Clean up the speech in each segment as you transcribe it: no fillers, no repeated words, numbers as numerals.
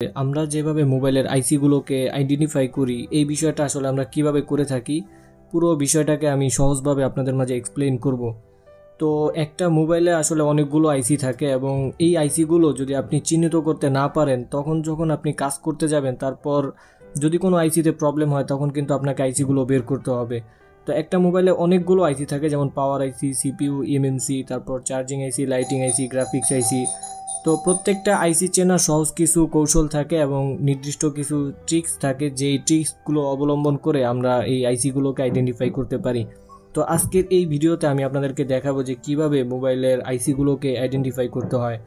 আমরা যেভাবে মোবাইলের আইসিগুলোকে আইডেন্টিফাই করি এই বিষয়টা আসলে আমরা কিভাবে করে থাকি পুরো বিষয়টাকে আমি সহজভাবে আপনাদের মাঝে এক্সপ্লেইন করব। তো একটা মোবাইলে আসলে অনেকগুলো আইসি থাকে এবং এই আইসিগুলো যদি আপনি চিহ্নিত করতে না পারেন তখন যখন আপনি কাজ করতে যাবেন তারপর যদি কোনো আইসিতে প্রবলেম হয় তখন কিন্তু আপনাকে আইসিগুলো বের করতে হবে। তো একটা মোবাইলে অনেকগুলো আইসি থাকে, যেমন পাওয়ার আইসি, সিপিইউ, এমএমসি, তারপর charging IC, lighting IC, graphics IC. তো প্রত্যেকটা আইসি চেনা সহজ কিছু কৌশল থাকে এবং নির্দিষ্ট কিছু ট্রিক্স থাকে, যেই ট্রিক্সগুলো অবলম্বন করে আমরা এই আইসিগুলোকে আইডেন্টিফাই করতে পারি। তো আজকের এই ভিডিওতে আমি আপনাদেরকে দেখাবো যে কিভাবে মোবাইলের আইসিগুলোকে আইডেন্টিফাই করতে হয়।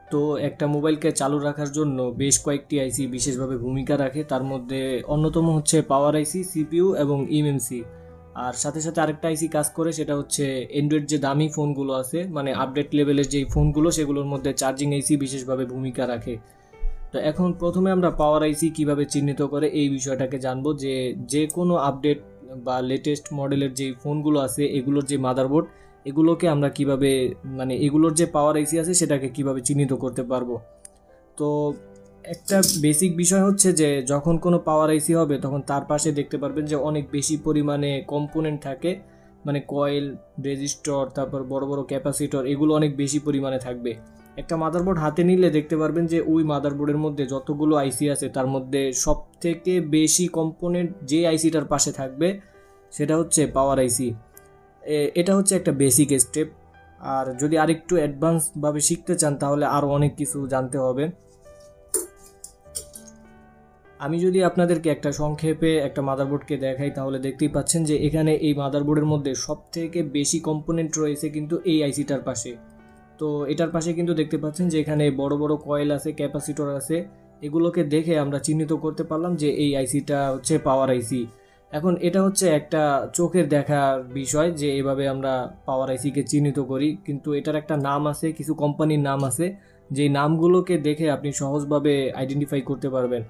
তো একটা মোবাইলকে চালু রাখার জন্য বেশ কয়েকটি আইসি বিশেষভাবে ভূমিকা রাখে, তার মধ্যে অন্যতম হচ্ছে পাওয়ার আইসি, সিপিইউ এবং এমএমসি। আর সাথে সাথে আরেকটা আইসি কাজ করে, সেটা হচ্ছে অ্যান্ড্রয়েড যে দামি ফোনগুলো আছে, মানে আপডেট লেভেলের যেই ফোনগুলো, সেগুলোর মধ্যে চার্জিং আইসি বিশেষভাবে ভূমিকা রাখে। তো এখন প্রথমে আমরা পাওয়ার আইসি কিভাবে চিহ্নিত করে এই বিষয়টাকে জানবো, যে যে কোনো আপডেট বা লেটেস্ট মডেলের যে ফোনগুলো আছে এগুলোর যে মাদারবোর্ড, এগুলোকে আমরা কিভাবে, মানে এগুলোর যে পাওয়ার আইসি আছে সেটাকে কিভাবে চিহ্নিত করতে পারবো। তো একটা বেসিক বিষয় হচ্ছে যে যখন কোনো পাওয়ার আইসি হবে তখন তার পাশে দেখতে পারবেন যে অনেক বেশি পরিমাণে কম্পোনেন্ট থাকে, মানে কয়েল, রেজিস্টর, তারপর বড় বড় ক্যাপাসিটর, এগুলো অনেক বেশি পরিমাণে থাকবে। একটা মাদারবোর্ড হাতে নিলে দেখতে পারবেন যে ওই মাদারবোর্ডের মধ্যে যতগুলো আইসি আছে তার মধ্যে সব থেকে বেশি কম্পোনেন্ট যে আইসিটার পাশে থাকবে সেটা হচ্ছে পাওয়ার আইসি। এটা হচ্ছে একটা বেসিক স্টেপ। আর যদি আরেকটু অ্যাডভান্সভাবে শিখতে চান তাহলে আরও অনেক কিছু জানতে হবে। আমি যদি আপনাদেরকে একটা সংক্ষেপে একটা মাদারবোর্ডকে দেখাই তাহলে দেখতেই পাচ্ছেন যে এখানে এই মাদারবোর্ডের মধ্যে সব থেকে বেশি কম্পোনেন্ট রয়েছে কিন্তু এই আইসিটার পাশে। তো এটার পাশে কিন্তু দেখতে পাচ্ছেন যে এখানে বড় বড় কয়েল আছে, ক্যাপাসিটর আছে। এগুলোকে দেখে আমরা চিহ্নিত করতে পারলাম যে এই আইসিটা হচ্ছে পাওয়ার আইসি। এখন এটা হচ্ছে একটা চোখের দেখার বিষয় যে এভাবে আমরা পাওয়ার আইসিকে চিহ্নিত করি, কিন্তু এটার একটা নাম আছে, কিছু কোম্পানির নাম আছে, যেই নামগুলোকে দেখে আপনি সহজভাবে আইডেন্টিফাই করতে পারবেন।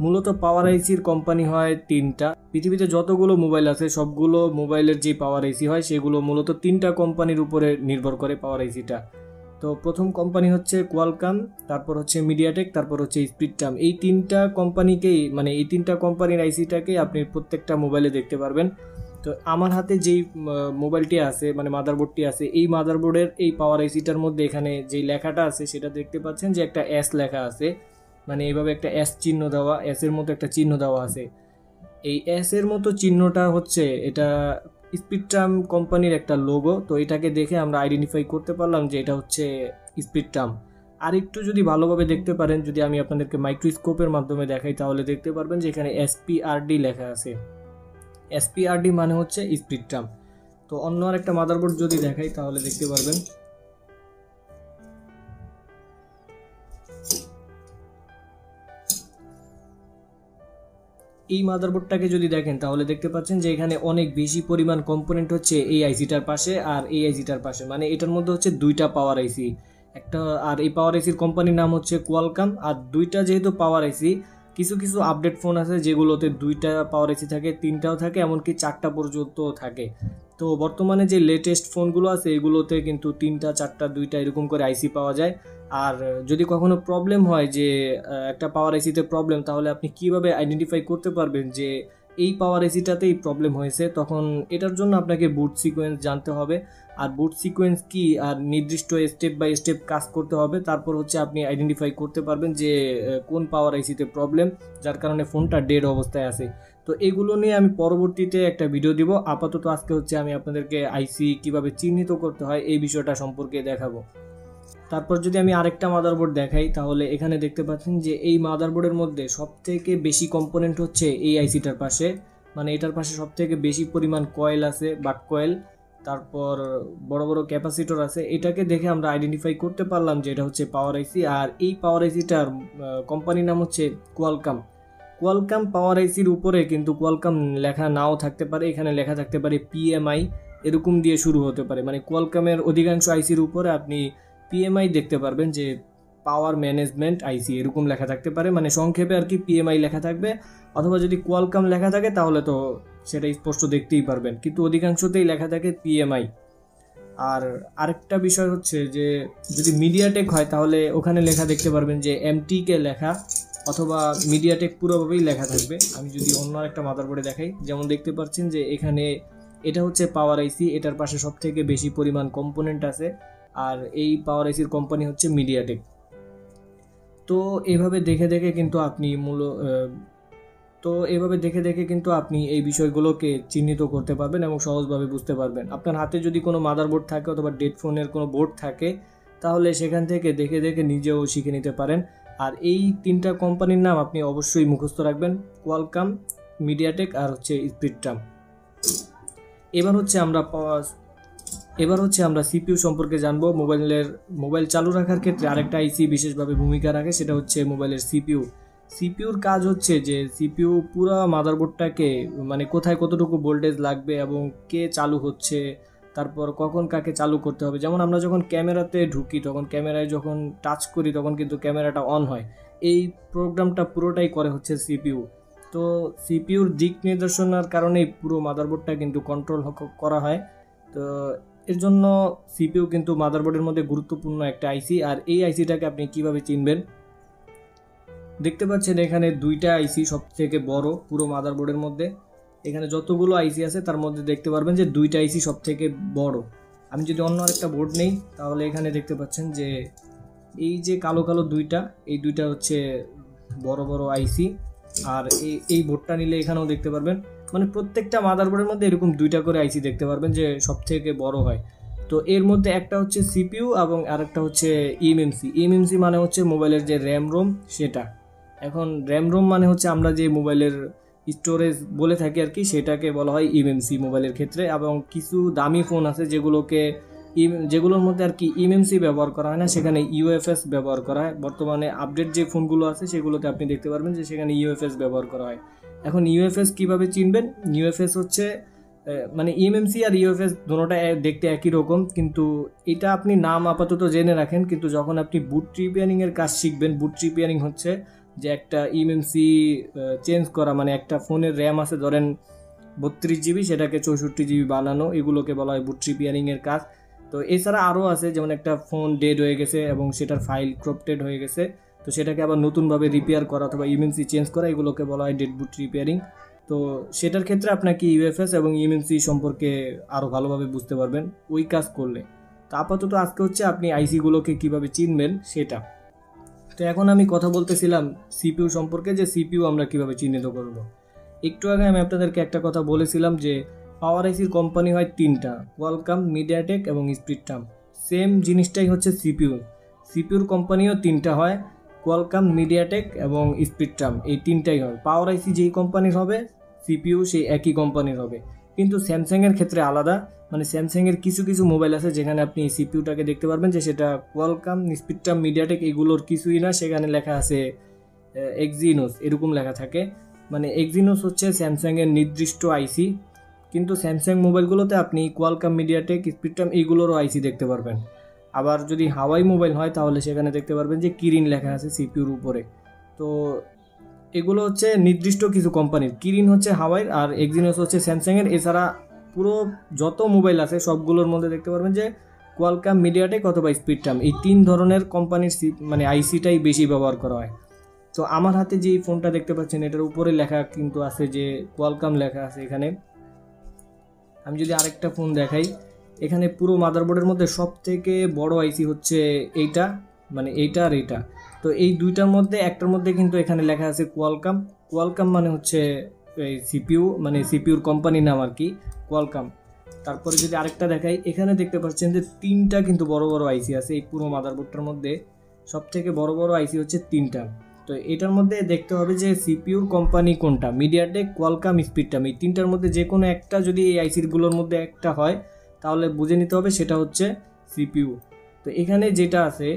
মূলত পাওয়ার আইসির কোম্পানি হয় তিনটা। পৃথিবীতে যতগুলো মোবাইল আছে সবগুলো মোবাইলের যে পাওয়ার আইসি হয় সেগুলো মূলত তিনটা কোম্পানির উপরে নির্ভর করে পাওয়ার আইসিটা। তো প্রথম কোম্পানি হচ্ছে কোয়ালকম, তারপর হচ্ছে মিডিয়াটেক, তারপর হচ্ছে স্পিডট্রাম। এই তিনটা কোম্পানিকেই, মানে এই তিনটা কোম্পানির আইসিটাকে আপনি প্রত্যেকটা মোবাইলে দেখতে পারবেন। তো আমার হাতে যেই মোবাইলটি আছে, মানে মাদারবোর্ডটি আছে, এই মাদারবোর্ডের এই পাওয়ার আইসিটার মধ্যে এখানে যেই লেখাটা আছে সেটা দেখতে পাচ্ছেন যে একটা এস লেখা আছে, মানে এইভাবে একটা এস চিহ্ন দেওয়া, এস এর মতো একটা চিহ্ন দেওয়া আছে। এই এস এর মতো চিহ্নটা হচ্ছে এটা স্পিডট্রাম কোম্পানির একটা লোগো। তো এটাকে দেখে আমরা আইডেন্টিফাই করতে পারলাম যে এটা হচ্ছে স্পিডট্রাম। আর একটু যদি ভালোভাবে দেখতে পারেন, যদি আমি আপনাদেরকে মাইক্রোস্কোপের মাধ্যমে দেখাই তাহলে দেখতে পারবেন যে এখানে এসপিআরডি লেখা আছে। এসপিআরডি মানে হচ্ছে স্পিডট্রাম। তো অন্য আর একটা মাদারবোর্ড যদি দেখাই তাহলে দেখতে পারবেন এই মাদারবোর্ডটাকে যদি দেখেন তাহলে দেখতে পাচ্ছেন যে এখানে অনেক বেশি পরিমাণ কম্পোনেন্ট হচ্ছে এই আইসিটার পাশে আর এই আইসিটার পাশে, মানে এটার মধ্যে হচ্ছে দুইটা পাওয়ার আইসি একটা। আর এই পাওয়ার আইসির কোম্পানির নাম হচ্ছে কোয়ালকম। আর দুইটা যেহেতু পাওয়ার আইসি, কিছু কিছু আপডেট ফোন আছে যেগুলোতে দুইটা পাওয়ার আইসি থাকে, তিনটাও থাকে, এমনকি চারটা পর্যন্ত থাকে। তো বর্তমানে যে লেটেস্ট ফোনগুলো আছে এগুলোতে কিন্তু তিনটা, চারটা, দুইটা এরকম করে আইসি পাওয়া যায়। আর যদি কখনো প্রবলেম হয় যে একটা পাওয়ার আইসিতে প্রবলেম, তাহলে আপনি কিভাবে আইডেন্টিফাই করতে পারবেন যে এই পাওয়ার আইসিটাতেই প্রবলেম হয়েছে, তখন এটার জন্য আপনাকে বুট সিকোয়েন্স জানতে হবে। আর বুট সিকোয়েন্স কি, আর নির্দিষ্ট স্টেপ বাই স্টেপ কাজ করতে হবে, তারপর হচ্ছে আপনি আইডেন্টিফাই করতে পারবেন যে কোন পাওয়ার আইসিতে প্রবলেম, যার কারণে ফোনটা ডেড অবস্থায় আছে। তো এগুলো নিয়ে আমি পরবর্তীতে একটা ভিডিও দিব। আপাতত আজকে হচ্ছে আমি আপনাদেরকে আইসি কিভাবে চিহ্নিত করতে হয় এই বিষয়টা সম্পর্কে দেখাবো। তারপর যদি আমি আরেকটা মাদারবোর্ড দেখাই তাহলে এখানে দেখতে পাচ্ছেন যে এই মাদারবোর্ডের মধ্যে সবথেকে বেশি কম্পোনেন্ট হচ্ছে এই আইসিটার পাশে, মানে এটার পাশে সবথেকে বেশি পরিমাণ কয়েল আছে, বাট কয়েল, তারপর বড় বড় ক্যাপাসিটর আছে। এটাকে দেখে আমরা আইডেন্টিফাই করতে পারলাম যে এটা হচ্ছে পাওয়ার আইসি। আর এই পাওয়ার আইসিটার কোম্পানির নাম হচ্ছে কোয়ালকম। কোয়ালকম পাওয়ার আইসির উপরে কিন্তু কোয়ালকম লেখা নাও থাকতে পারে, এখানে লেখা থাকতে পারে পিএমআই, এরকম দিয়ে শুরু হতে পারে। মানে কোয়ালকমের অধিকাংশ আইসির উপরে আপনি পিএমআই দেখতে পারবেন যে পাওয়ার ম্যানেজমেন্ট আইসি এরকম লেখা থাকতে পারে, মানে সংক্ষেপে আর কি পিএমআই লেখা থাকবে। অথবা যদি কোয়ালকম লেখা থাকে তাহলে তো সেটা স্পষ্ট দেখতেই পারবেন, কিন্তু অধিকাংশতেই লেখা থাকে পিএমআই। আর আরেকটা বিষয় হচ্ছে যে যদি মিডিয়াটেক হয় তাহলে ওখানে লেখা দেখতে পারবেন যে এমটিকে লেখা, অথবা মিডিয়াটেক পুরোভাবেই লেখা থাকবে। আমি যদি অন্য একটা মাদারবোর্ডে দেখাই, যেমন দেখতে পাচ্ছেন যে এখানে এটা হচ্ছে পাওয়ার আইসি, এটার পাশে সব থেকে বেশি পরিমাণ কম্পোনেন্ট আছে, আর এই পাওয়ার আইসির কোম্পানি হচ্ছে মিডিয়াটেক। তো এভাবে দেখে দেখে কিন্তু আপনি আপনি এই বিষয়গুলোকে চিহ্নিত করতে পারবেন এবং সহজভাবে বুঝতে পারবেন। আপনার হাতে যদি কোনো মাদারবোর্ড থাকে অথবা ডেড ফোনের কোনো বোর্ড থাকে, তাহলে সেখান থেকে দেখে দেখে নিজেও শিখে নিতে পারেন। আর এই 3টা কোম্পানির নাম আপনি অবশ্যই মুখস্থ রাখবেন, কোয়ালকম, মিডিয়াটেক আর হচ্ছে স্পিডট্রাম। এবার হচ্ছে আমরা সিপিইউ সম্পর্কে জানবো। মোবাইল চালু রাখার ক্ষেত্রে আরেকটা আইসি বিশেষভাবে ভূমিকা রাখে, সেটা হচ্ছে মোবাইলের সিপিইউর কাজ হচ্ছে যে সিপিইউ পুরো মাদারবোর্ডটাকে মানে কোথায় কতটুকু ভোল্টেজ লাগবে এবং কে চালু হচ্ছে, তারপর কখন কাকে চালু করতে হবে। যেমন আমরা যখন ক্যামেরাতে ঢুকি, তখন ক্যামেরায় যখন টাচ করি তখন কিন্তু ক্যামেরাটা অন হয়। এই প্রোগ্রামটা পুরোটাই করে হচ্ছে সিপিইউ। তো সিপিইউর দিক নির্দেশনার কারণেই পুরো মাদারবোর্ডটা কিন্তু কন্ট্রোল করা হয়। তো এর জন্য সিপিইউ কিন্তু মাদারবোর্ডের মধ্যে গুরুত্বপূর্ণ একটা আইসি। আর এই আইসিটাকে আপনি কিভাবে চিনবেন, দেখতে পাচ্ছেন এখানে 2টা আইসি সব থেকে বড় পুরো মাদারবোর্ডের মধ্যে। এখানে যতগুলো আইসি আছে তার মধ্যে দেখতে পারবেন যে 2টা আইসি সব থেকে বড়। আমি যদি অন্য আরেকটা বোর্ড নেই, তাহলে এখানে দেখতে পাচ্ছেন যে এই যে কালো কালো 2টা হচ্ছে বড় বড় আইসি। আর এই বোর্ডটা নিলে এখানেও দেখতে পারবেন, মানে প্রত্যেকটা মাদারবোর্ডের মধ্যে এরকম 2টা করে আইসি দেখতে পারবেন যে সব থেকে বড় হয়। তো এর মধ্যে একটা হচ্ছে সিপিইউ এবং আরেকটা হচ্ছে ইএমএমসি মানে হচ্ছে মোবাইলের যে র্যাম রোম সেটা। এখন র্যাম রোম মানে হচ্ছে আমরা যে মোবাইলের স্টোরেজ বলে থাকি আর কি, সেটাকে বলা হয় ইএমএমসি মোবাইলের ক্ষেত্রে। এবং কিছু দামি ফোন আছে যেগুলোর মধ্যে আর কি ইএমএমসি ব্যবহার করা হয় না, সেখানে ইউএফএস ব্যবহার করা হয়। বর্তমানে আপডেট যে ফোনগুলো আছে সেগুলোতে আপনি দেখতে পারবেন যে সেখানে ইউএফএস ব্যবহার করা হয়। এখন ইউএফএস কিভাবে চিনবেন, ইউএফএস হচ্ছে মানে ইএমএমসি আর ইউএফএস দুটোটা দেখতে একই রকম, কিন্তু এটা আপনি নাম আপাতত জেনে রাখেন। কিন্তু যখন আপনি বুট রিপেয়ারিং এর কাজ শিখবেন, বুট রিপেয়ারিং হচ্ছে যে একটা ইএমএমসি চেঞ্জ করা, মানে একটা ফোনের র্যাম আছে ধরেন 32 জিবি, সেটাকে 64 জিবি বানানো, এগুলোকে বলা হয় বুট রিপেয়ারিং এর কাজ। তো এছাড়া আরও আছে, যেমন একটা ফোন ডেড হয়ে গেছে এবং সেটার ফাইল ক্রপ্টেড হয়ে গেছে, তো সেটাকে আবার নতুনভাবে রিপেয়ার করা অথবা ইএমএমসি চেঞ্জ করা, এগুলোকে বলা হয় ডেড বুট রিপেয়ারিং। তো সেটার ক্ষেত্রে আপনাকে ইউএফএস এবং ইএমএমসি সম্পর্কে আরও ভালোভাবে বুঝতে পারবেন ওই কাজ করলে। তো আপাতত আজকে হচ্ছে আপনি আইসিগুলোকে কিভাবে চিনবেন সেটা। তো এখন আমি কথা বলতেছিলাম সিপিইউ সম্পর্কে, যে সিপিইউ আমরা কিভাবে চিহ্নিত করব। একটু আগে আমি আপনাদেরকে একটা কথা বলেছিলাম যে পাওয়ার আইসির কোম্পানি হয় 3টা, কোয়ালকম, মিডিয়াটেক এবং স্পিডট্রাম। সেম জিনিসটাই হচ্ছে সিপিইউর কোম্পানিও 3টা হয়, কোয়ালকম, মিডিয়াটেক এবং স্পিডট্রাম, এই 3টাই হয়। পাওয়ার আইসি যেই কোম্পানির হবে সিপিইউ সেই একই কোম্পানির হবে। কিন্তু স্যামসাংয়ের ক্ষেত্রে আলাদা, মানে স্যামসাংয়ের কিছু কিছু মোবাইল আছে যেখানে আপনি সিপিইউটাকে দেখতে পারবেন যে সেটা কোয়ালকম, স্পিডট্রাম, মিডিয়াটেক এগুলোর কিছুই না, সেখানে লেখা আছে এক্সিনোস, এরকম লেখা থাকে। মানে এক্সিনোস হচ্ছে স্যামসাংয়ের নির্দিষ্ট আইসি, কিন্তু স্যামসাং মোবাইলগুলোতে আপনি কোয়ালকম, মিডিয়াটেক, স্পিডট্রাম এইগুলোরও আইসি দেখতে পারবেন। আবার যদি হাওয়াই মোবাইল হয় তাহলে সেখানে দেখতে পারবেন যে কিরিন লেখা আছে সিপিইউর উপরে। তো এগুলো হচ্ছে নির্দিষ্ট কিছু কোম্পানির, কিরিন হচ্ছে হাওয়াইর আর এক্সিনোস হচ্ছে স্যামসাংয়ের। এছাড়া পুরো যত মোবাইল আছে সবগুলোর মধ্যে দেখতে পারবেন যে কোয়ালকম, মিডিয়াটেক অথবা স্পিডট্রাম, এই 3 ধরনের কোম্পানির মানে আইসিটাই বেশি ব্যবহার করা হয়। তো আমার হাতে যে ফোনটা দেখতে পাচ্ছেন এটার উপরে লেখা কিন্তু আছে যে কোয়ালকম লেখা আছে এখানে। আমি যদি আরেকটা ফোন দেখাই, এখানে পুরো মাদারবোর্ডের মধ্যে সব থেকে বড় আইসি হচ্ছে এইটা, মানে এইটা আর এইটা। তো এই 2টার মধ্যে একটার মধ্যে কিন্তু এখানে লেখা আছে কোয়ালকম মানে হচ্ছে এই সিপিইউ, মানে সিপিইউর কোম্পানির নাম আর কি, কোয়ালকম। তারপরে যদি আরেকটা দেখাই, এখানে দেখতে পাচ্ছেন যে 3টা কিন্তু বড় বড় আইসি আছে এই পুরো মাদারবোর্ডটার মধ্যে। সব থেকে বড় বড় আইসি হচ্ছে 3টা। তো এটার মধ্যে দেখতে হবে যে সিপিইউর কোম্পানি কোনটা, মিডিয়াটেক, কোয়ালকম, স্পিডট্রাম, এই 3টার মধ্যে যে কোনো একটা যদি এই আইসিগুলোর মধ্যে একটা হয় তাহলে বুঝে নিতে হবে সেটা হচ্ছে সিপিইউ। তো এখানে যেটা আছে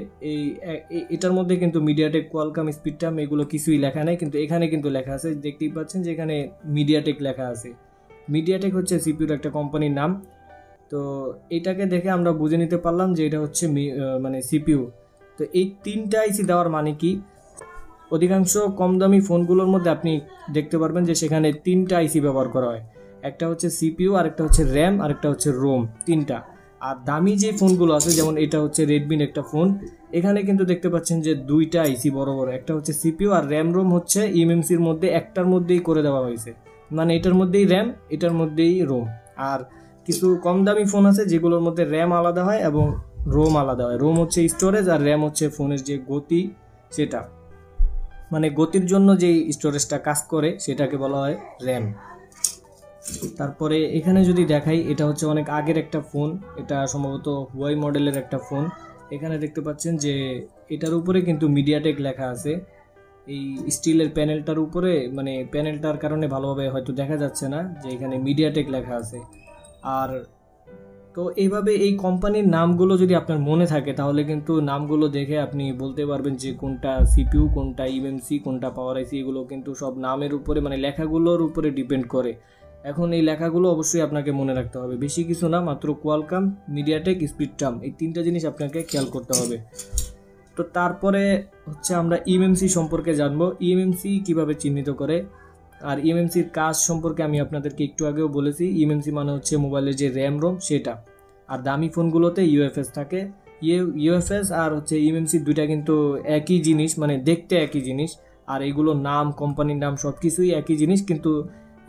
এটার মধ্যে কিন্তু মিডিয়াটেক, কোয়ালকম, স্পিডট্রাম এগুলো কিছুই লেখা নেই, কিন্তু এখানে কিন্তু লেখা আছে, দেখতেই পাচ্ছেন যে এখানে মিডিয়াটেক লেখা আছে। মিডিয়াটেক হচ্ছে সিপিইউর একটা কোম্পানির নাম। তো এটাকে দেখে আমরা বুঝে নিতে পারলাম যে এটা হচ্ছে মানে সিপিইউ। তো এই 3টা আইসি দেওয়ার মানে কি, অধিকাংশ কম দামি ফোনগুলোর মধ্যে আপনি দেখতে পারবেন যে সেখানে 3টা আইসি ব্যবহার করা হয়। একটা হচ্ছে সিপিইউ, আরেকটা হচ্ছে র্যাম, আরেকটা হচ্ছে রোম, 3টা। আর দামি যে ফোনগুলো আছে, যেমন এটা হচ্ছে রেডমির একটা ফোন, এখানে কিন্তু দেখতে পাচ্ছেন যে দুইটা আইসি বড় বড়, একটা হচ্ছে সিপিইউ আর র্যাম রোম হচ্ছে ইএমএমসির মধ্যে একটার মধ্যেই করে দেওয়া হয়েছে, মানে এটার মধ্যেই র্যাম এটার মধ্যেই রোম। আর কিছু কম দামি ফোন আছে যেগুলোর মধ্যে র্যাম আলাদা হয় এবং রোম আলাদা হয়। রোম হচ্ছে স্টোরেজ আর র্যাম হচ্ছে ফোনের যে গতি, সেটা মানে গতির জন্য যেই স্টোরেজটা কাজ করে সেটাকে বলা হয় র্যাম। তারপরে এখানে যদি দেখাই, এটা হচ্ছে অনেক আগের একটা ফোন, এটা সম্ভবত হুয়াই মডেলের একটা ফোন। এখানে দেখতে পাচ্ছেন যে এটার উপরে কিন্তু মিডিয়াটেক লেখা আছে, এই স্টিলের প্যানেলটার উপরে, মানে প্যানেলটার কারণে ভালোভাবে হয়তো দেখা যাচ্ছে না যে এখানে মিডিয়াটেক লেখা আছে। আর তো এইভাবে এই কোম্পানির নামগুলো যদি আপনার মনে থাকে তাহলে কিন্তু নামগুলো দেখে আপনি বলতে পারবেন যে কোনটা সিপিইউ, কোনটা ইএমএমসি, কোনটা পাওয়ার আইসি। এগুলো কিন্তু সব নামের উপরে, মানে লেখাগুলোর উপরে ডিপেন্ড করে। এখন এই লেখাগুলো অবশ্যই আপনাকে মনে রাখতে হবে, বেশি কিছু না, মাত্র কোয়ালকম, মিডিয়াটেক, স্পিডট্রাম, এই তিনটা জিনিস আপনাকে খেয়াল করতে হবে। তো তারপরে হচ্ছে আমরা ইএমএমসি সম্পর্কে জানবো, ইএমএমসি কিভাবে চিহ্নিত করে। আর ইএমএমসির কাজ সম্পর্কে আমি আপনাদেরকে একটু আগেও বলেছি, ইএমএমসি মানে হচ্ছে মোবাইলের যে র্যাম রোম সেটা। আর দামি ফোনগুলোতে ইউএফএস থাকে। ইউএফএস আর হচ্ছে ইএমএমসি দুইটা কিন্তু একই জিনিস, মানে দেখতে একই জিনিস, আর এগুলো নাম, কোম্পানির নাম সব কিছুই একই জিনিস, কিন্তু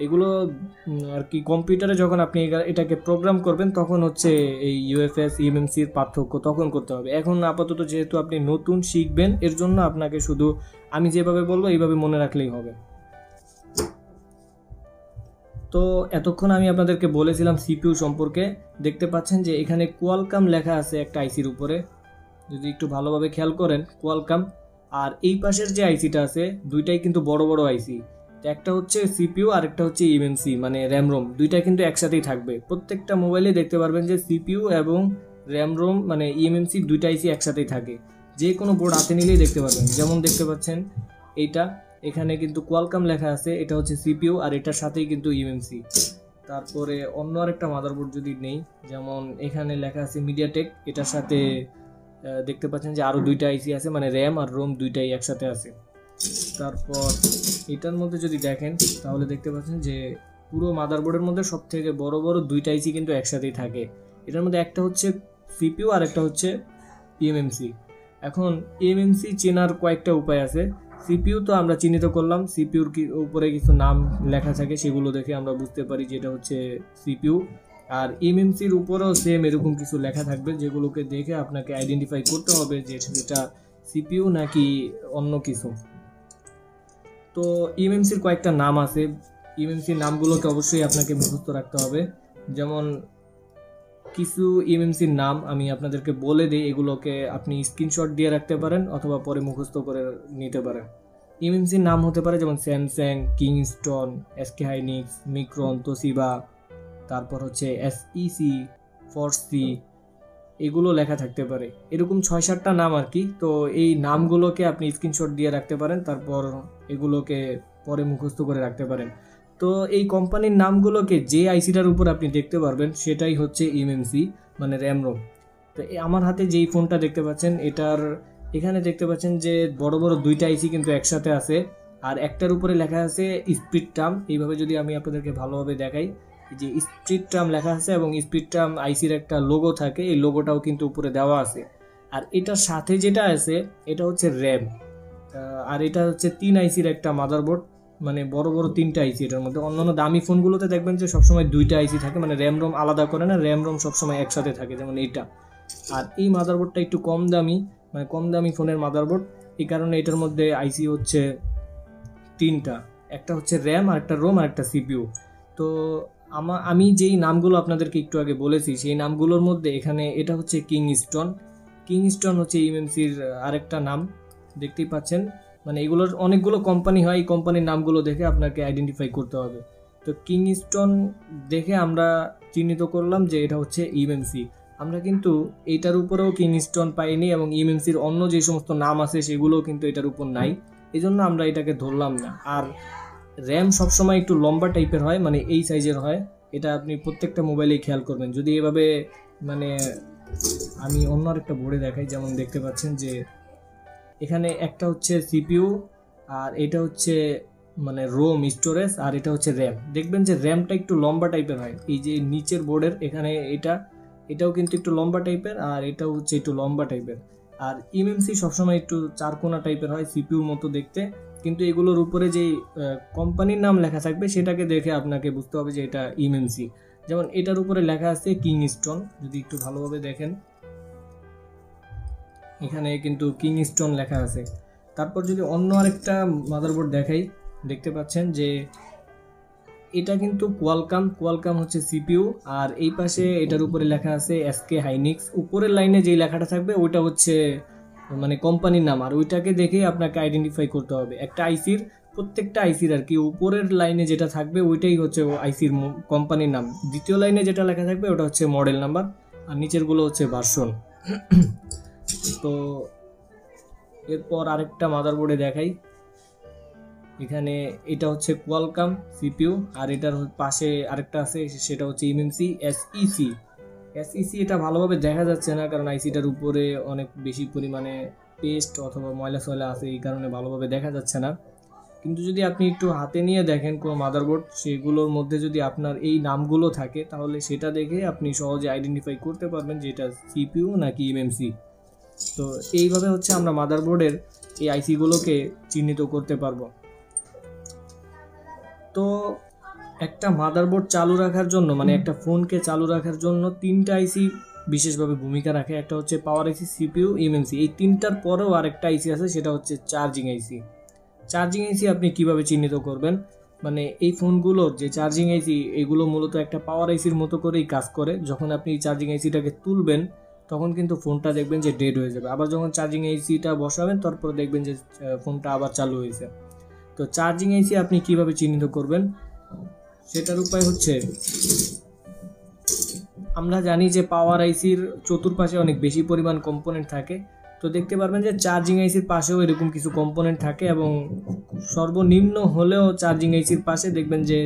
এগুলো আর কি কম্পিউটারে যখন আপনি এটাকে প্রোগ্রাম করবেন তখন হচ্ছে এই ইউএফএস ইএমএমসির পার্থক্য তখন করতে হবে। এখন আপাতত যেহেতু আপনি নতুন শিখবেন, এর জন্য আপনাকে শুধু আমি যেভাবে বলবো এইভাবে মনে রাখলেই হবে। তো এতক্ষণ আমি আপনাদেরকে বলেছিলাম সিপিইউ সম্পর্কে। দেখতে পাচ্ছেন যে এখানে কোয়ালকম লেখা আছে একটা আইসির উপরে, যদি একটু ভালোভাবে খেয়াল করেন, কোয়ালকম। আর এই পাশের যে আইসিটা আছে দুইটাই কিন্তু বড় বড় আইসি, একটা হচ্ছে সিপিইউ আর একটা হচ্ছে ইএমএমসি মানে র্যাম রোম, দুইটা কিন্তু একসাথেই থাকবে। প্রত্যেকটা মোবাইলে দেখতে পারবেন যে সিপিইউ এবং র্যাম রোম মানে ইএমএমসি দুইটা আইসি একসাথেই থাকে, যে কোনো বোর্ড হাতে নিলেই দেখতে পারবেন। যেমন দেখতে পাচ্ছেন এইটা, এখানে কিন্তু কোয়ালকম লেখা আছে, এটা হচ্ছে সিপিইউ আর এটার সাথেই কিন্তু ইএমএমসি। তারপরে অন্য আরেকটা মাদারবোর্ড যদি নেই, যেমন এখানে লেখা আছে মিডিয়াটেক, এটার সাথে দেখতে পাচ্ছেন যে আরও দুইটা আইসি আছে, মানে র্যাম আর রোম দুইটাই একসাথে আছে। তারপর এটার মধ্যে যদি দেখেন তাহলে দেখতে পাচ্ছেন যে পুরো মাদারবোর্ডের মধ্যে সব থেকে বড় বড় দুইটা আইসি কিন্তু একসাথেই থাকে। এটার মধ্যে একটা হচ্ছে সিপিইউ আর একটা হচ্ছে ইএমএমসি। এখন ইএমএমসি চেনার কয়েকটা উপায় আছে। সিপিইউ তো আমরা চিহ্নিত করলাম, সিপিইউর উপরে কিছু নাম লেখা থাকে, সেগুলো দেখে আমরা বুঝতে পারি যে এটা হচ্ছে সিপিইউ। আর ইএমএমসির উপরেও সেম এরকম কিছু লেখা থাকবে, যেগুলোকে দেখে আপনাকে আইডেন্টিফাই করতে হবে যে সেটা সিপিইউ নাকি অন্য কিছু। তো ইএমএমসির কয়েকটা নাম আছে, ইএমএমসির নামগুলোকে অবশ্যই আপনাকে মুখস্থ রাখতে হবে। যেমন কিছু ইএমএমসির নাম আমি আপনাদেরকে বলে দিই, এগুলোকে আপনি স্ক্রিনশট দিয়ে রাখতে পারেন অথবা পরে মুখস্থ করে নিতে পারেন। ইএমএমসির নাম হতে পারে যেমন Samsung, Kingston, SK Hynix, Micron, Toshiba, তারপর হচ্ছে এসইসি, ফরসি, এগুলো লেখা থাকতে পারে। এরকম 6-7টা নাম আর কি। তো এই নামগুলোকে আপনি স্ক্রিনশট দিয়ে রাখতে পারেন, তারপর এগুলোকে পরে মুখস্থ করে রাখতে পারেন। তো এই কোম্পানির নামগুলোকে যে আইসিটার উপর আপনি দেখতে পারবেন সেটাই হচ্ছে ইএমএমসি মানে র্যাম রোম। তো আমার হাতে যেই ফোনটা দেখতে পাচ্ছেন, এটার এখানে দেখতে পাচ্ছেন যে বড় বড় দুইটা আইসি কিন্তু একসাথে আছে, আর একটার উপরে লেখা আছে স্পিডট্রাম। এইভাবে যদি আমি আপনাদেরকে ভালোভাবে দেখাই, যে স্পিডট্রাম লেখা আছে এবং স্পিডট্রাম আইসির একটা লোগো থাকে, এই লোগোটাও কিন্তু উপরে দেওয়া আছে। আর এটার সাথে যেটা আছে এটা হচ্ছে র্যাম, আর এটা হচ্ছে 3 আইসির একটা মাদারবোর্ড, মানে বড় বড় 3টা আইসি এটার মধ্যে। অন্যান্য দামি ফোনগুলোতে দেখবেন যে সবসময় 2টা আইসি থাকে, মানে র্যাম রোম আলাদা করে না, র্যাম রোম সবসময় একসাথে থাকে, যেমন এইটা। আর এই মাদারবোর্ডটা একটু কম দামি, মানে কম দামি ফোনের মাদারবোর্ড, এই কারণে এটার মধ্যে আইসি হচ্ছে 3টা, একটা হচ্ছে র্যাম আর একটা রোম আর একটা সিপিইউ। তো আমি যেই নামগুলো আপনাদেরকে একটু আগে বলেছি সেই নামগুলোর মধ্যে এখানে এটা হচ্ছে কিংস্টন। কিংস্টন হচ্ছে ইএমএমসির আরেকটা নাম, দেখতেই পাচ্ছেন। মানে এগুলোর অনেকগুলো কোম্পানি হয়, এই কোম্পানির নামগুলো দেখে আপনাকে আইডেন্টিফাই করতে হবে। তো কিংস্টন দেখে আমরা চিহ্নিত করলাম যে এটা হচ্ছে ইএমএমসি। আমরা কিন্তু এইটার উপরেও কিংস্টন পাইনি এবং ইএমএমসির অন্য যে সমস্ত নাম আছে সেগুলোও কিন্তু এটার উপর নাই, এই জন্য আমরা এটাকে ধরলাম না। আর র্যাম সবসময় একটু লম্বা টাইপের হয়, মানে এই সাইজের হয়, এটা আপনি প্রত্যেকটা মোবাইলেই খেয়াল করবেন। যদি এভাবে মানে আমি অন্য আরেকটা বোর্ডে দেখাই, যেমন দেখতে পাচ্ছেন যে এখানে একটা হচ্ছে সিপিইউ আর এটা হচ্ছে মানে রোম স্টোরেজ, আর এটা হচ্ছে র্যাম। দেখবেন যে র্যামটা একটু লম্বা টাইপের হয়, এই যে নিচের বোর্ডের এখানে এটা এটাও কিন্তু একটু লম্বা টাইপের, আর এটাও হচ্ছে একটু লম্বা টাইপের। আর এমএমসি সবসময় একটু চারকোনা টাইপের হয়, সিপিউর মতো দেখতে, কিন্তু এগুলোর উপরে যেই কোম্পানির নাম লেখা থাকবে সেটাকে দেখে আপনাকে বুঝতে হবে যে এটা এমএমসি। যেমন এটার উপরে লেখা আছে কিংস্টোন, যদি একটু ভালোভাবে দেখেন এখানে কিন্তু কিংস্টোন লেখা আছে। তারপর যদি অন্য আরেকটা মাদারবোর্ড দেখাই, দেখতে পাচ্ছেন যে এটা কিন্তু কোয়ালকাম হচ্ছে সিপিইউ, আর এই পাশে এটার উপরে লেখা আছে এসকে হাইনিক্স। উপরের লাইনে যেই লেখাটা থাকবে ওইটা হচ্ছে মানে কোম্পানির নাম, আর ওইটাকে দেখেই আপনাকে আইডেন্টিফাই করতে হবে। একটা আইসির, প্রত্যেকটা আইসির আর কি উপরের লাইনে যেটা থাকবে ওইটাই হচ্ছে আইসির কোম্পানির নাম, দ্বিতীয় লাইনে যেটা লেখা থাকবে ওটা হচ্ছে মডেল নাম্বার, আর নিচেরগুলো হচ্ছে ভার্সন। তো এরপর আরেকটা মাদারবোর্ডে দেখাই, এখানে এটা হচ্ছে কোয়ালকাম সিপিইউ, আর এটার পাশে আরেকটা আছে সেটা হচ্ছে এমএমসি এসইসি। এটা ভালোভাবে দেখা যাচ্ছে না কারণ আইসিটার উপরে অনেক বেশি পরিমাণে পেস্ট অথবা ময়লা সয়লা আছে, এই কারণে ভালোভাবে দেখা যাচ্ছে না। কিন্তু যদি আপনি একটু হাতে নিয়ে দেখেন কোনো মাদারবোর্ড, সেগুলোর মধ্যে যদি আপনার এই নামগুলো থাকে তাহলে সেটা দেখে আপনি সহজে আইডেন্টিফাই করতে পারবেন যে এটা সিপিইউ নাকি এমএমসি। তো এইভাবে হচ্ছে আমরা মাদারবোর্ডের এই আইসিগুলোকে চিহ্নিত করতে পারবো। তো একটা মাদারবোর্ড চালু রাখার জন্য, মানে একটা ফোনকে চালু রাখার জন্য তিনটা আইসি বিশেষভাবে ভূমিকা রাখে। একটা হচ্ছে পাওয়ার আইসি, সিপিইউ, এমএমসি। এই তিনটার পরেও আরেকটা আইসি আছে, সেটা হচ্ছে চার্জিং আইসি। আপনি কিভাবে চিহ্নিত করবেন, মানে এই ফোনগুলোর যে চার্জিং আইসি এগুলো মূলত একটা পাওয়ার আইসির মতো করেই কাজ করে। যখন আপনি এই চার্জিং আইসিটাকে তুলবেন তখন কিন্তু ফোনটা দেখবেন যে ডেড হয়ে যাবে, আবার যখন চার্জিং আইসিটা বসাবেন তারপর দেখবেন যে ফোনটা আবার চালু হয়েছে। তো চার্জিং আইসি আপনি কিভাবে চিহ্নিত করবেন সেটার উপায় হচ্ছে, আমরা জানি যে পাওয়ার আইসির চতুর্পাশে অনেক বেশি পরিমাণ কম্পোনেন্ট থাকে। তো দেখতে পারবেন যে চার্জিং আইসির পাশেও এরকম কিছু কম্পোনেন্ট থাকে, এবং সর্বনিম্ন হলেও চার্জিং আইসির পাশে দেখবেন যে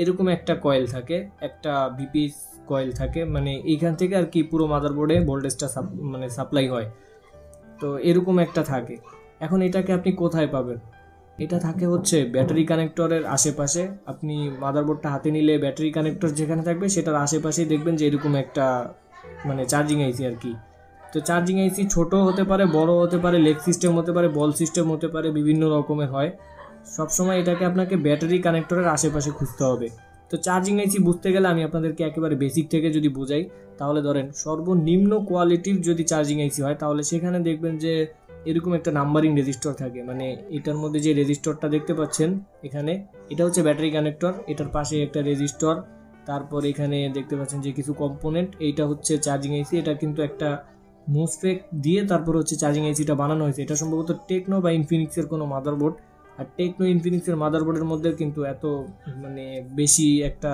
এরকম একটা কয়েল থাকে, একটা বিপিএস কয়েল থাকে, মানে এইখান থেকে আর কি পুরো মাদারবোর্ডে ভোল্টেজটা মানে সাপ্লাই হয়। তো এরকম একটা থাকে। এখন এটাকে আপনি কোথায় পাবেন? এটা থাকে হচ্ছে ব্যাটারি কানেক্টরের আশেপাশে। আপনি মাদারবোর্ডটা হাতে নিলে ব্যাটারি কানেক্টর যেখানে থাকবে সেটার আশেপাশেই দেখবেন যে এরকম একটা মানে চার্জিং আইসি আর কি। তো চার্জিং আইসি ছোট হতে পারে, বড় হতে পারে, লেগ সিস্টেম হতে পারে, বল সিস্টেম হতে পারে, বিভিন্ন রকমের হয়। সবসময় এটাকে আপনাকে ব্যাটারি কানেক্টরের আশেপাশে খুঁজতে হবে। তো চার্জিং আইসি বুঝতে গেলে আমি আপনাদেরকে একেবারে বেসিক থেকে যদি বোঝাই, তাহলে ধরেন সর্বনিম্ন কোয়ালিটির যদি চার্জিং আইসি হয় তাহলে সেখানে দেখবেন যে এরকম একটা নাম্বারিং রেজিস্টার থাকে। মানে এটার মধ্যে যে রেজিস্টারটা দেখতে পাচ্ছেন এখানে, এটা হচ্ছে ব্যাটারি কানেক্টর, এটার পাশে একটা রেজিস্টার, তারপর এখানে দেখতে পাচ্ছেন যে কিছু কম্পোনেন্ট, এইটা হচ্ছে চার্জিং আইসি। এটা কিন্তু একটা মোসফেট দিয়ে তারপর হচ্ছে চার্জিং আইসিটা বানানো হয়েছে। এটা সম্ভবত টেকনো বা ইনফিনিক্সের কোনো মাদারবোর্ড, আর টেকনো ইনফিনিক্সের মাদারবোর্ডের মধ্যে কিন্তু এত মানে বেশি একটা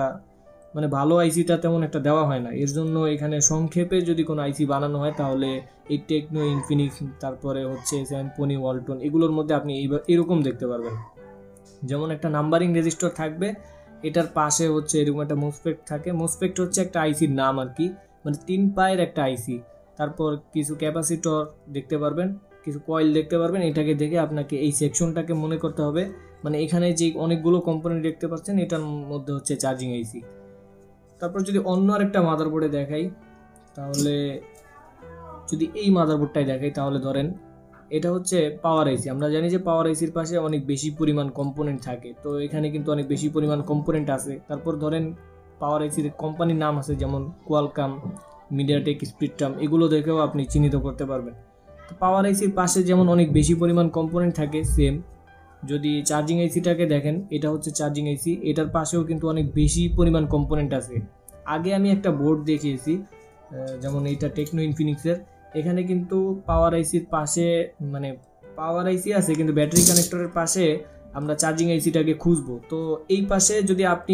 মানে ভালো আইসিটা তেমন একটা দেওয়া হয় না। এর জন্য এখানে সংক্ষেপে যদি কোনো আইসি বানানো হয় তাহলে এই টেকনো, ইনফিনিক্স, তারপরে হচ্ছে স্যামসং, ওয়ালটন, এগুলোর মধ্যে আপনি এরকম দেখতে পারবেন। যেমন একটা নাম্বারিং রেজিস্টার থাকবে, এটার পাশে হচ্ছে এরকম একটা মোসফেট থাকে। মোসফেট হচ্ছে একটা আইসির নাম আর কি, মানে 3 পায়ের একটা আইসি। তারপর কিছু ক্যাপাসিটর দেখতে পারবেন, কিছু কয়েল দেখতে পারবেন। এটাকে দেখে আপনাকে এই সেকশনটাকে মনে করতে হবে, মানে এখানে যে অনেকগুলো কম্পোনেন্ট দেখতে পাচ্ছেন এটার মধ্যে হচ্ছে চার্জিং আইসি। তারপর যদি অন্য আরেকটা মাদারবোর্ডে দেখাই, তাহলে যদি এই মাদারবোর্ডটাই দেখাই তাহলে ধরেন এটা হচ্ছে পাওয়ার আইসি। আমরা জানি যে পাওয়ার আইসির পাশে অনেক বেশি পরিমাণ কম্পোনেন্ট থাকে, তো এখানে কিন্তু অনেক বেশি পরিমাণ কম্পোনেন্ট আছে। তারপর ধরেন পাওয়ার আইসির কোম্পানির নাম আছে যেমন কোয়ালকাম, মিডিয়াটেক, স্প্রিটম, এগুলো দেখেও আপনি চিহ্নিত করতে পারবেন। তো পাওয়ার আইসির পাশে যেমন অনেক বেশি পরিমাণ কম্পোনেন্ট থাকে, সেম যদি চার্জিং আইসিটাকে দেখেন, এটা হচ্ছে চার্জিং আইসি, এটার পাশেও কিন্তু অনেক বেশি পরিমাণ কম্পোনেন্ট আছে। আগে আমি একটা বোর্ড দেখিয়েছি, যেমন এইটা টেকনো ইনফিনিক্সের, এখানে কিন্তু পাওয়ার আইসির পাশে মানে পাওয়ার আইসি আছে কিন্তু ব্যাটারি কানেক্টরের পাশে আমরা চার্জিং আইসিটাকে খুঁজবো। তো এই পাশে যদি আপনি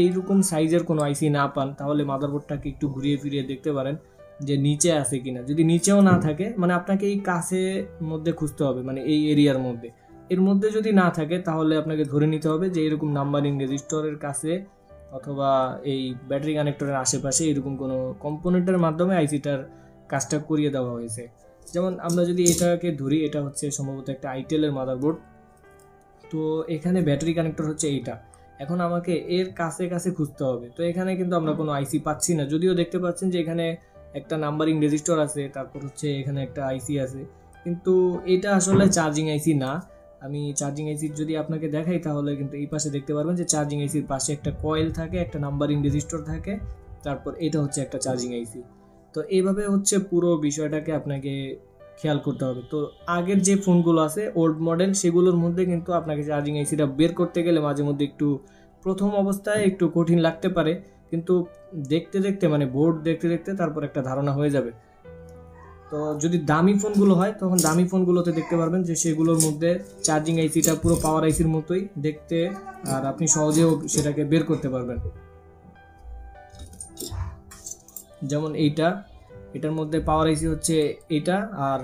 এইরকম সাইজের কোনো আইসি না পান তাহলে মাদারবোর্ডটাকে একটু ঘুরিয়ে ফিরিয়ে দেখতে পারেন যে নিচে আছে কিনা। যদি নিচেও না থাকে মানে আপনাকে এই কাছে মধ্যে খুঁজতে হবে, মানে এই এরিয়ার মধ্যে। এর মধ্যে যদি না থাকে তাহলে আপনাকে ধরে নিতে হবে যে এরকম নাম্বারিং রেজিস্টরের কাছে অথবা এই ব্যাটারি কানেক্টরের আশেপাশে এরকম কোনো কম্পোনেন্টের মাধ্যমে আইসিটার কাজটা করিয়ে দেওয়া হয়েছে। যেমন আমরা যদি এটাকে ধরি, এটা হচ্ছে সম্ভবত একটা আইটেলের মাদারবোর্ড। তো এখানে ব্যাটারি কানেক্টর হচ্ছে এইটা। এখন আমাকে এর কাছে কাছে খুঁজতে হবে। তো এখানে কিন্তু আমরা কোনো আইসি পাচ্ছি না, যদিও দেখতে পাচ্ছেন যে এখানে একটা নাম্বারিং রেজিস্টার আছে, তারপর হচ্ছে এখানে একটা আইসি আছে, কিন্তু এটা আসলে চার্জিং আইসি না। আমি চার্জিং আইসির যদি আপনাকে দেখাই তাহলে কিন্তু এই পাশে দেখতে পারবেন যে চার্জিং আইসির পাশে একটা কয়েল থাকে, একটা নাম্বারিং রেজিস্টার থাকে, তারপর এটা হচ্ছে একটা চার্জিং আইসি। তো এইভাবে হচ্ছে পুরো বিষয়টাকে আপনাকে খেয়াল করতে হবে। তো আগের যে ফোনগুলো আছে ওল্ড মডেল, সেগুলোর মধ্যে কিন্তু আপনাকে চার্জিং আইসিটা বের করতে গেলে মাঝে মধ্যে একটু প্রথম অবস্থায় একটু কঠিন লাগতে পারে, কিন্তু দেখতে দেখতে মানে বোর্ড দেখতে দেখতে তারপর একটা ধারণা হয়ে যাবে। তো যদি দামি ফোনগুলো হয় তখন দামি ফোনগুলোতে দেখতে পারবেন যে সেগুলোর মধ্যে চার্জিং আইসিটা পুরো পাওয়ার আইসির মতোই দেখতে, আর আপনি সহজেও সেটাকে বের করতে পারবেন। যেমন এটার মধ্যে পাওয়ার আইসি হচ্ছে এটা, আর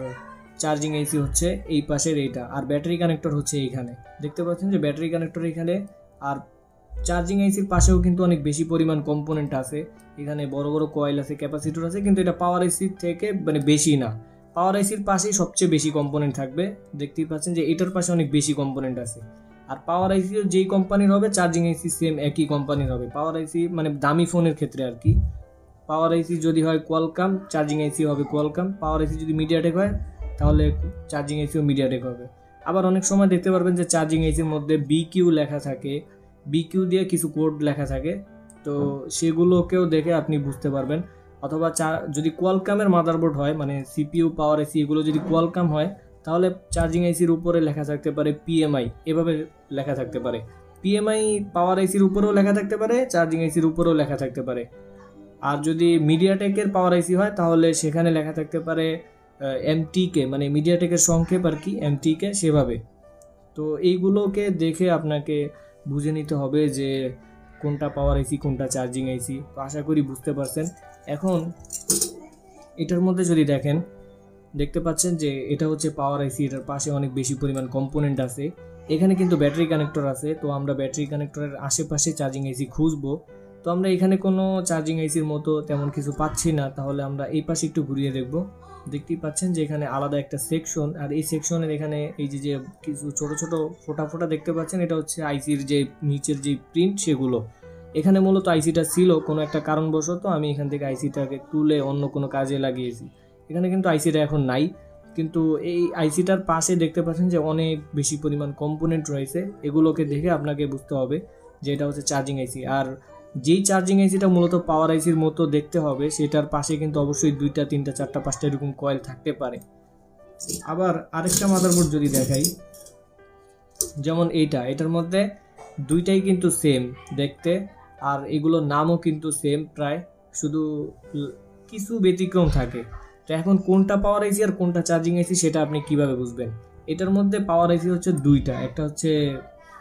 চার্জিং আইসি হচ্ছে এই পাশের এইটা, আর ব্যাটারি কানেক্টর হচ্ছে এইখানে। দেখতে পাচ্ছেন যে ব্যাটারি কানেক্টর এখানে, আর চার্জিং আইসির পাশেও কিন্তু অনেক বেশি পরিমাণ কম্পোনেন্ট আছে। এখানে বড় বড় কয়েল আছে, ক্যাপাসিটর আছে, কিন্তু এটা পাওয়ার আইসির থেকে মানে বেশি না। পাওয়ার আইসির পাশেই সবচেয়ে বেশি কম্পোনেন্ট থাকবে। দেখতেই পাচ্ছেন যে এটার পাশে অনেক বেশি কম্পোনেন্ট আছে। আর পাওয়ার আইসিও যেই কোম্পানির হবে চার্জিং আইসি সেম একই কোম্পানির হবে। পাওয়ার আইসি মানে দামি ফোনের ক্ষেত্রে আর কি, পাওয়ার আইসি যদি হয় কোয়ালকাম, চার্জিং আইসি হবে কোয়ালকাম। পাওয়ার আইসি যদি মিডিয়াটেক হয় তাহলে চার্জিং আইসিও মিডিয়াটেক হবে। আবার অনেক সময় দেখতে পারবেন যে চার্জিং আইসির মধ্যে বিকিউ লেখা থাকে, বিকিউ দিয়ে কিছু কোড লেখা থাকে, তো সেগুলোকেও দেখে আপনি বুঝতে পারবেন। অথবা যদি কোয়ালকামের মাদারবোর্ড হয় মানে সিপিইউ, পাওয়ার আইসি এগুলো যদি কোয়ালকাম হয় তাহলে চার্জিং আইসির উপরে লেখা থাকতে পারে পিএমআই, এভাবে লেখা থাকতে পারে। পিএমআই পাওয়ার আইসির উপরেও লেখা থাকতে পারে, চার্জিং আইসির উপরেও লেখা থাকতে পারে। আর যদি মিডিয়াটেকের পাওয়ার আইসি হয় তাহলে সেখানে লেখা থাকতে পারে এমটিকে, মানে মিডিয়াটেকের সংক্ষেপ আর কি, এমটিকে, সেভাবে। তো এইগুলোকে দেখে আপনাকে বুঝে নিতে হবে যে কোনটা পাওয়ার আইসি কোনটা চার্জিং আইসি। তো আশা করি বুঝতে পারছেন। এখন এটার মধ্যে যদি দেখতে পাচ্ছেন যে এটা হচ্ছে পাওয়ার আইসি, এটার পাশে অনেক বেশি পরিমাণ কম্পোনেন্ট আছে। এখানে কিন্তু ব্যাটারি কানেক্টর আছে, তো আমরা ব্যাটারি কানেক্টরের আশেপাশে চার্জিং আইসি খুঁজবো। তো আমরা এখানে কোনো চার্জিং আইসির মতো তেমন কিছু পাচ্ছি না, তাহলে আমরা এই পাশে একটু ঘুরিয়ে দেখব। দেখতেই পাচ্ছেন যে এখানে আলাদা একটা সেকশন, আর এই সেকশনের এখানে এই যে কিছু ছোট ছোট ফোটা ফোটা দেখতে পাচ্ছেন, এটা হচ্ছে আইসির যে নিচের যে প্রিন্ট সেগুলো। এখানে মূলত আইসিটা ছিল, কোনো একটা কারণবশত আমি এখান থেকে আইসিটাকে তুলে অন্য কোনো কাজে লাগিয়েছি। এখানে কিন্তু আইসিটা এখন নাই, কিন্তু এই আইসিটার পাশে দেখতে পাচ্ছেন যে অনেক বেশি পরিমাণ কম্পোনেন্ট রয়েছে। এগুলোকে দেখে আপনাকে বুঝতে হবে যে এটা হচ্ছে চার্জিং আইসি। আর যেই চার্জিং আইসিটা মূলত পাওয়ার আইসির মতো দেখতে হবে সেটার পাশে কিন্তু অবশ্যই 2টা 3টা 4টা 5টা এরকম কয়েল থাকতে পারে। আবার আরেকটা মাদারবোর্ড যদি দেখাই, যেমন এটার মধ্যে 2টাই কিন্তু সেম দেখতে, আর এগুলোর নামও কিন্তু সেম প্রায়, শুধু কিছু ব্যতিক্রম থাকে। তো এখন কোনটা পাওয়ার আইসি আর কোনটা চার্জিং আইসি সেটা আপনি কিভাবে বুঝবেন? এটার মধ্যে পাওয়ার আইসি হচ্ছে 2টা, একটা হচ্ছে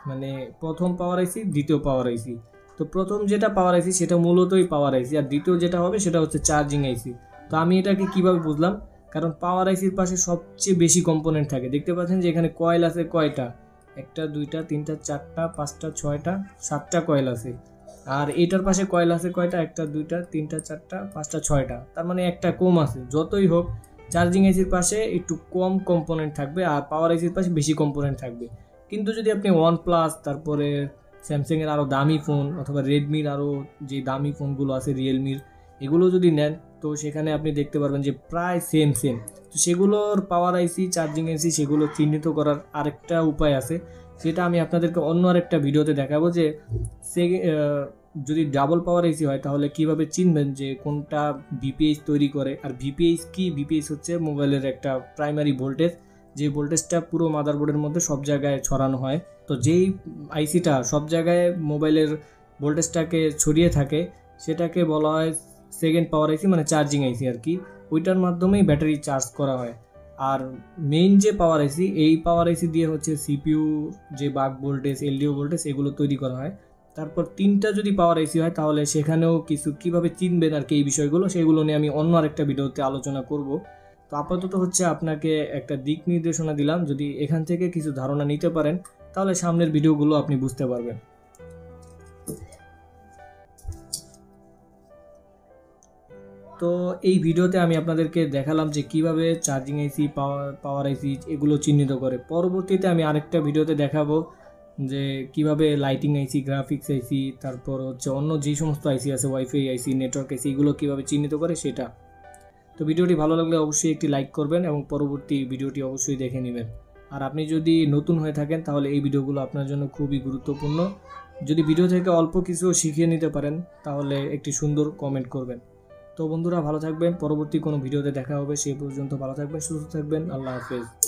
মানে প্রথম পাওয়ার আইসি, দ্বিতীয় পাওয়ার আইসি। তো প্রথম যেটা পাওয়ার আইসি সেটা মূলতই পাওয়ার আইসি, আর দ্বিতীয় যেটা হবে সেটা হচ্ছে চার্জিং আইসি। তো আমি এটাকে কিভাবে বুঝলাম? কারণ পাওয়ার আইসির পাশে সবচেয়ে বেশি কম্পোনেন্ট থাকে। দেখতে পাচ্ছেন যে এখানে কয়েল আছে কয়টা, 1টা 2টা 3টা 4টা 5টা 6টা 7টা কয়েল আছে। আর এটার পাশে কয়েল আছে কয়টা, 1টা 2টা 3টা 4টা 5টা 6টা, তার মানে একটা কম আছে। যতই হোক চার্জিং আইসির পাশে একটু কম কম্পোনেন্ট থাকবে আর পাওয়ার আইসির পাশে বেশি কম্পোনেন্ট থাকবে। কিন্তু যদি আপনি OnePlus, তারপরে স্যামসাংয়ের আরও দামি ফোন, অথবা রেডমির আরও যে দামি ফোনগুলো আছে, রিয়েলমির, এগুলো যদি নেন তো সেখানে আপনি দেখতে পারবেন যে প্রায় সেম। তো সেগুলোর পাওয়ার আইসি, চার্জিং আইসি সেগুলো চিহ্নিত করার আরেকটা উপায় আছে, সেটা আমি আপনাদেরকে অন্য আরেকটা ভিডিওতে দেখাবো। যে যদি ডাবল পাওয়ার আইসি হয় তাহলে কিভাবে চিনবেন যে কোনটা ভিপিএইচ তৈরি করে। আর ভিপিএইচ কি? ভিপিএইচ হচ্ছে মোবাইলের একটা প্রাইমারি ভোল্টেজ, যে ভোল্টেজটা পুরো মাদারবোর্ডের মধ্যে সব জায়গায় ছড়ানো হয়। তো যেই আইসিটা সব জায়গায় মোবাইলের ভোল্টেজটাকে ছড়িয়ে থাকে সেটাকে বলা হয় সেকেন্ড পাওয়ার আইসি, মানে চার্জিং আইসি আর কি। ওইটার মাধ্যমেই ব্যাটারি চার্জ করা হয়। আর মেইন যে পাওয়ার আইসি, এই পাওয়ার আইসি দিয়ে হচ্ছে সিপিইউ যে বাক ভোল্টেজ, এলডিও ভোল্টেজ এগুলো তৈরি করা হয়। তারপর 3টা যদি পাওয়ার আইসি হয় তাহলে সেখানেও কিছু কিভাবে চিনবেন আর কি এই বিষয়গুলো, সেগুলো নিয়ে আমি অন্য আরেকটা ভিডিওতে আলোচনা করব। তো আপাতত হচ্ছে আপনাকে একটা দিক নির্দেশনা দিলাম, যদি এখান থেকে কিছু ধারণা নিতে পারেন তাহলে সামনের ভিডিওগুলো আপনি বুঝতে পারবেন। তো এই ভিডিওতে আমি আপনাদেরকে দেখালাম যে কিভাবে চার্জিং আইসি, পাওয়ার আইসি এগুলো চিহ্নিত করে। পরবর্তীতে আমি আরেকটা ভিডিওতে দেখাবো যে কিভাবে লাইটিং আইসি, গ্রাফিক্স আইসি, তারপর হচ্ছে অন্য যে সমস্ত আইসি আছে, ওয়াইফাই আইসি, নেটওয়ার্ক আইসি, এগুলো কীভাবে চিহ্নিত করে সেটা। তো ভিডিওটি ভালো লাগলে অবশ্যই একটি লাইক করবেন এবং পরবর্তী ভিডিওটি অবশ্যই দেখে নেবেন। আর আপনি যদি নতুন হয়ে থাকেন তাহলে এই ভিডিওগুলো আপনার জন্য খুবই গুরুত্বপূর্ণ। যদি ভিডিও থেকে অল্প কিছু শিখিয়ে নিতে পারেন তাহলে একটি সুন্দর কমেন্ট করবেন। তো বন্ধুরা ভালো থাকবেন, পরবর্তী কোনো ভিডিওতে দেখা হবে। সেই পর্যন্ত ভালো থাকবেন, সুস্থ থাকবেন। আল্লাহ হাফেজ।